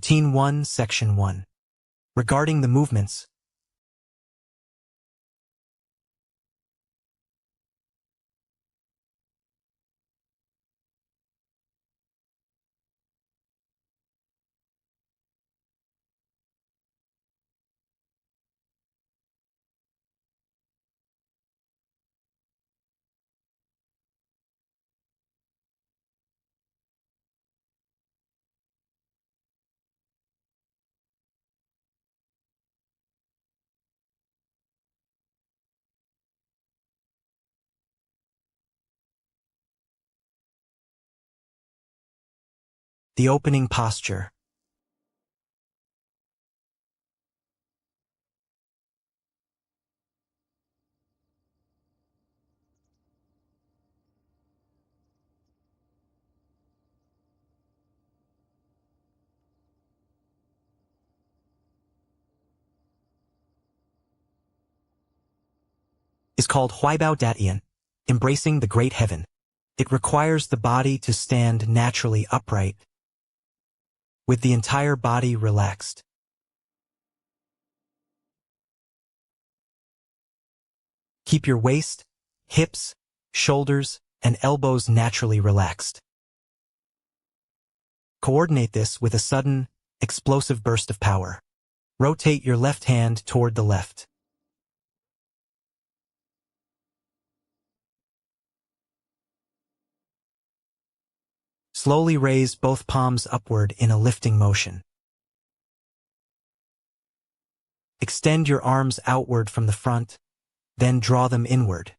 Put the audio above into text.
Routine 1, Section 1. Regarding the movements, the opening posture. Is called Huaibao Datian, embracing the great heaven. It requires the body to stand naturally upright, with the entire body relaxed. Keep your waist, hips, shoulders, and elbows naturally relaxed. Coordinate this with a sudden, explosive burst of power. Rotate your left hand toward the left. Slowly raise both palms upward in a lifting motion. Extend your arms outward from the front, then draw them inward.